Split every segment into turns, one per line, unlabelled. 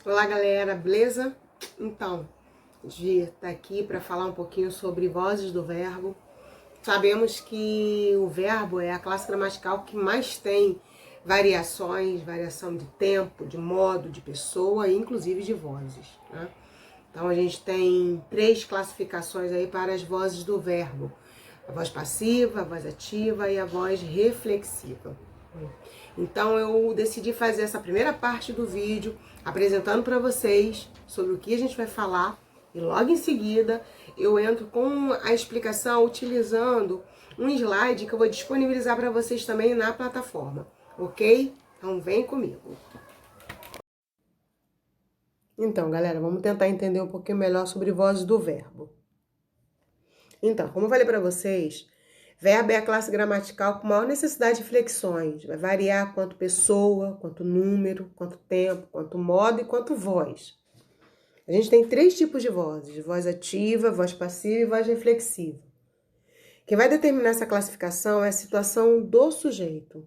Olá galera, beleza? Então, Gi tá aqui para falar um pouquinho sobre vozes do verbo. Sabemos que o verbo é a classe gramatical que mais tem variações, variação de tempo, de modo, de pessoa e inclusive de vozes, né? Então a gente tem 3 classificações aí para as vozes do verbo: a voz passiva, a voz ativa e a voz reflexiva. Então eu decidi fazer essa primeira parte do vídeo apresentando para vocês sobre o que a gente vai falar e logo em seguida eu entro com a explicação utilizando um slide que eu vou disponibilizar para vocês também na plataforma, ok? Então vem comigo. Então, galera, vamos tentar entender um pouquinho melhor sobre vozes do verbo. Então, como eu falei para vocês, verbo é a classe gramatical com maior necessidade de flexões. Vai variar quanto pessoa, quanto número, quanto tempo, quanto modo e quanto voz. A gente tem 3 tipos de vozes: voz ativa, voz passiva e voz reflexiva. Quem vai determinar essa classificação é a situação do sujeito.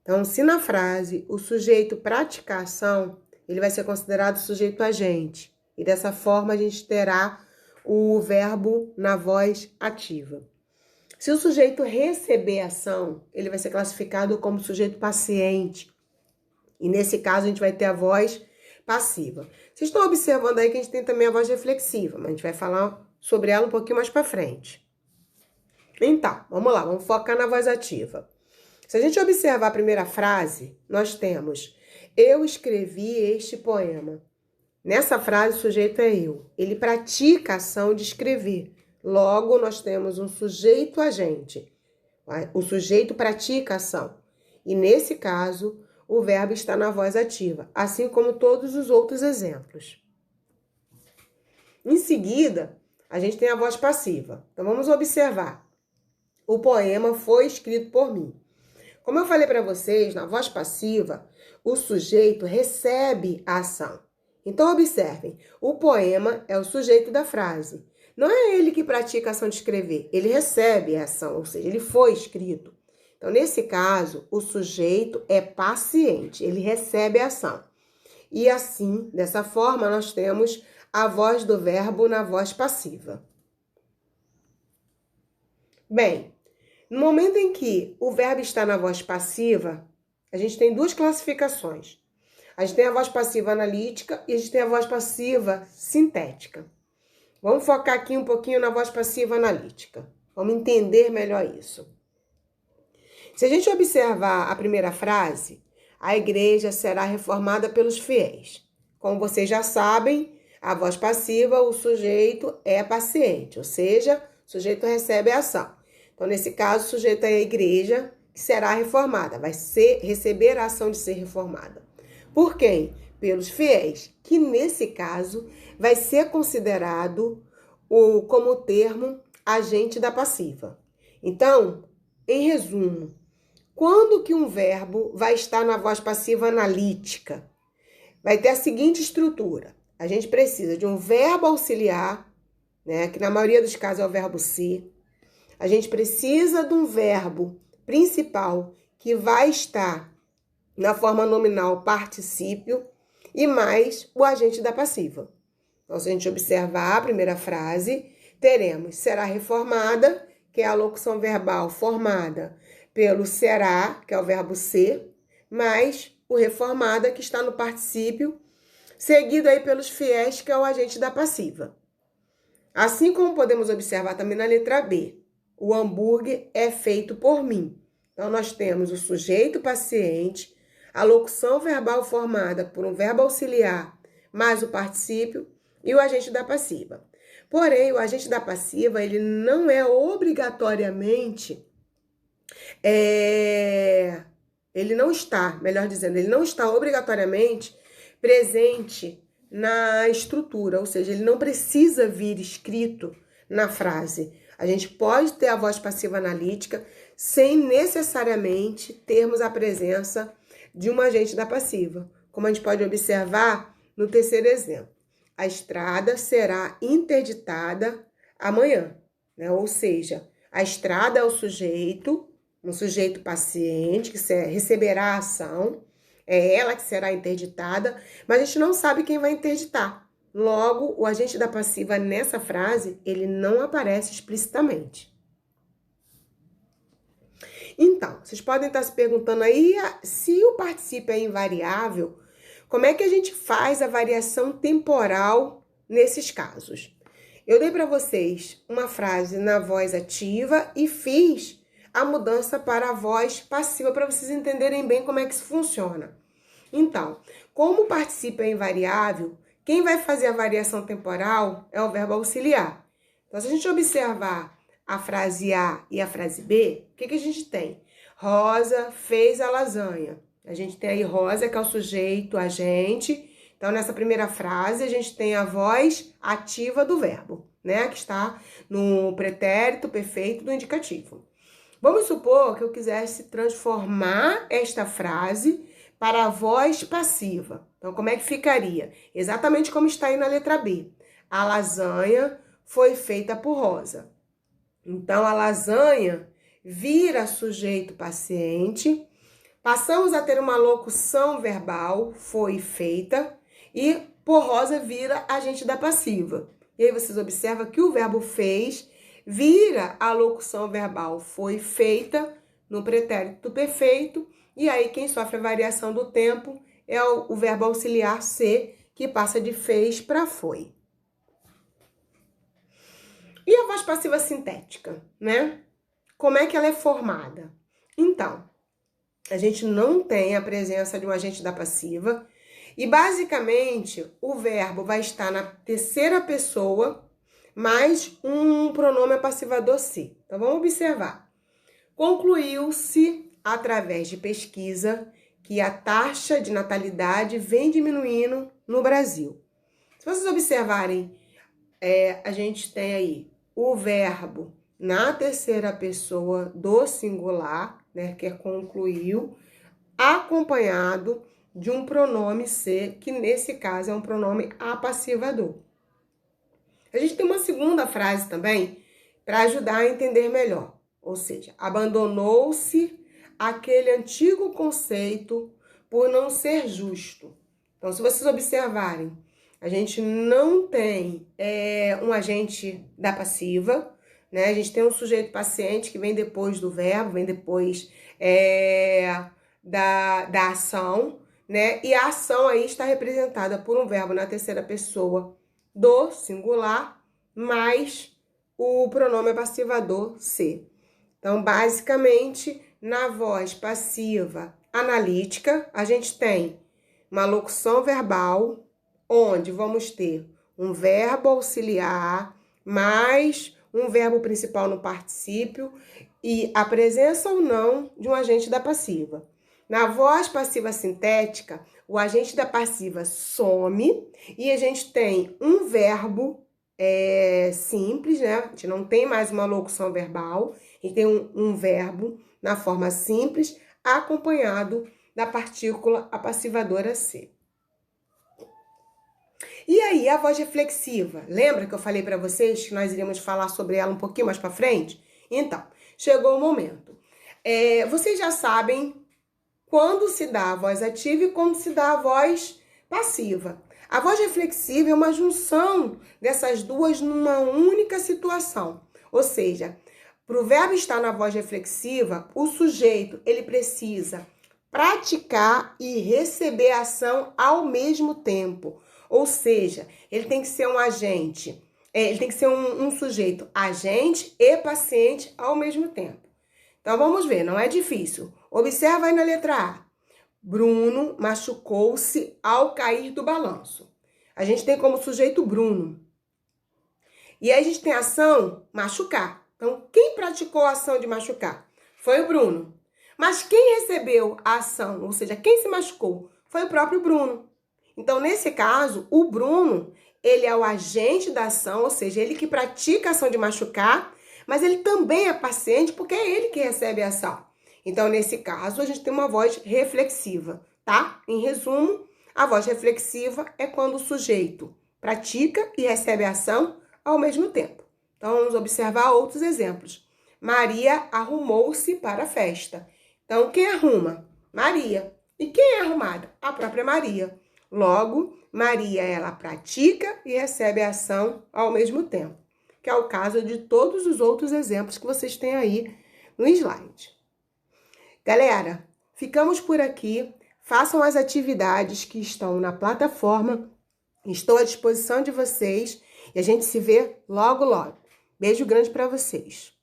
Então, se na frase o sujeito pratica a ação, ele vai ser considerado sujeito agente. E dessa forma a gente terá o verbo na voz ativa. Se o sujeito receber ação, ele vai ser classificado como sujeito paciente. E nesse caso a gente vai ter a voz passiva. Vocês estão observando aí que a gente tem também a voz reflexiva, mas a gente vai falar sobre ela um pouquinho mais para frente. Então, vamos lá, vamos focar na voz ativa. Se a gente observar a primeira frase, nós temos: eu escrevi este poema. Nessa frase, o sujeito é eu. Ele pratica a ação de escrever. Logo, nós temos um sujeito agente. O sujeito pratica a ação. E nesse caso, o verbo está na voz ativa, assim como todos os outros exemplos. Em seguida, a gente tem a voz passiva. Então, vamos observar. O poema foi escrito por mim. Como eu falei para vocês, na voz passiva, o sujeito recebe a ação. Então, observem, o poema é o sujeito da frase. Não é ele que pratica a ação de escrever, ele recebe a ação, ou seja, ele foi escrito. Então, nesse caso, o sujeito é paciente, ele recebe a ação. E assim, dessa forma, nós temos a voz do verbo na voz passiva. Bem, no momento em que o verbo está na voz passiva, a gente tem 2 classificações. A gente tem a voz passiva analítica e a gente tem a voz passiva sintética. Vamos focar aqui um pouquinho na voz passiva analítica. Vamos entender melhor isso. Se a gente observar a primeira frase, a igreja será reformada pelos fiéis. Como vocês já sabem, a voz passiva, o sujeito é paciente, ou seja, o sujeito recebe a ação. Então, nesse caso, o sujeito é a igreja que será reformada, vai receber a ação de ser reformada. Por quem? Pelos fiéis, que nesse caso vai ser considerado como termo agente da passiva. Então, em resumo, quando que um verbo vai estar na voz passiva analítica? Vai ter a seguinte estrutura: a gente precisa de um verbo auxiliar, né, que na maioria dos casos é o verbo ser. A gente precisa de um verbo principal que vai estar na forma nominal particípio e mais o agente da passiva. Então, se a gente observar a primeira frase, teremos será reformada, que é a locução verbal formada pelo será, que é o verbo ser, mais o reformada, que está no particípio, seguido aí pelos fiéis, que é o agente da passiva. Assim como podemos observar também na letra B, o hambúrguer é feito por mim. Então, nós temos o sujeito paciente, a locução verbal formada por um verbo auxiliar, mais o particípio e o agente da passiva. Porém, o agente da passiva, ele não é obrigatoriamente, ele não está obrigatoriamente presente na estrutura, ou seja, ele não precisa vir escrito na frase. A gente pode ter a voz passiva analítica sem necessariamente termos a presença de um agente da passiva, como a gente pode observar no terceiro exemplo. A estrada será interditada amanhã, né? Ou seja, a estrada é o sujeito, um sujeito paciente que receberá a ação, é ela que será interditada, mas a gente não sabe quem vai interditar. Logo, o agente da passiva nessa frase, ele não aparece explicitamente. Então, vocês podem estar se perguntando aí, se o particípio é invariável, como é que a gente faz a variação temporal nesses casos? Eu dei para vocês uma frase na voz ativa e fiz a mudança para a voz passiva para vocês entenderem bem como é que isso funciona. Então, como o particípio é invariável, quem vai fazer a variação temporal é o verbo auxiliar. Então, se a gente observar a frase A e a frase B, o que a gente tem? Rosa fez a lasanha. A gente tem aí Rosa, que é o sujeito, agente. Então, nessa primeira frase, a gente tem a voz ativa do verbo, né? Que está no pretérito perfeito do indicativo. Vamos supor que eu quisesse transformar esta frase para a voz passiva. Então, como é que ficaria? Exatamente como está aí na letra B. A lasanha foi feita por Rosa. Então, a lasanha vira sujeito paciente. Passamos a ter uma locução verbal, foi feita, e por Rosa vira agente da passiva. E aí vocês observam que o verbo fez vira a locução verbal, foi feita, no pretérito perfeito, e aí quem sofre a variação do tempo é o verbo auxiliar ser, que passa de fez para foi. E a voz passiva sintética, né? Como é que ela é formada? Então, a gente não tem a presença de um agente da passiva e, basicamente, o verbo vai estar na terceira pessoa mais um pronome passivador se. Então, vamos observar. Concluiu-se, através de pesquisa, que a taxa de natalidade vem diminuindo no Brasil. Se vocês observarem, a gente tem aí o verbo na terceira pessoa do singular, né, que é concluiu, acompanhado de um pronome ser, que nesse caso é um pronome apassivador. A gente tem uma segunda frase também para ajudar a entender melhor, ou seja, abandonou-se aquele antigo conceito por não ser justo. Então, se vocês observarem, a gente não tem um agente da passiva, né? A gente tem um sujeito paciente que vem depois do verbo, vem depois da ação, né? E a ação aí está representada por um verbo na terceira pessoa do singular, mais o pronome passivador ser. Então, basicamente, na voz passiva analítica, a gente tem uma locução verbal, onde vamos ter um verbo auxiliar, mais um verbo principal no particípio e a presença ou não de um agente da passiva. Na voz passiva sintética, o agente da passiva some e a gente tem um verbo simples, né? A gente não tem mais uma locução verbal, a gente tem um verbo na forma simples, acompanhado da partícula apassivadora ser. E aí, a voz reflexiva? Lembra que eu falei para vocês que nós iríamos falar sobre ela um pouquinho mais para frente? Então, chegou o momento. Vocês já sabem quando se dá a voz ativa e quando se dá a voz passiva. A voz reflexiva é uma junção dessas duas numa única situação. Ou seja, para o verbo estar na voz reflexiva, o sujeito ele precisa praticar e receber a ação ao mesmo tempo. Ou seja, ele tem que ser um agente, ele tem que ser um sujeito agente e paciente ao mesmo tempo. Então, vamos ver, não é difícil. Observa aí na letra A. Bruno machucou-se ao cair do balanço. A gente tem como sujeito Bruno. E aí a gente tem a ação machucar. Então, quem praticou a ação de machucar? Foi o Bruno. Mas quem recebeu a ação, ou seja, quem se machucou? Foi o próprio Bruno. Então, nesse caso, o Bruno, ele é o agente da ação, ou seja, ele que pratica a ação de machucar, mas ele também é paciente porque é ele que recebe a ação. Então, nesse caso, a gente tem uma voz reflexiva, tá? Em resumo, a voz reflexiva é quando o sujeito pratica e recebe a ação ao mesmo tempo. Então, vamos observar outros exemplos. Maria arrumou-se para a festa. Então, quem arruma? Maria. E quem é arrumada? A própria Maria. Logo, Maria, ela pratica e recebe a ação ao mesmo tempo, que é o caso de todos os outros exemplos que vocês têm aí no slide. Galera, ficamos por aqui. Façam as atividades que estão na plataforma. Estou à disposição de vocês e a gente se vê logo, logo. Beijo grande para vocês.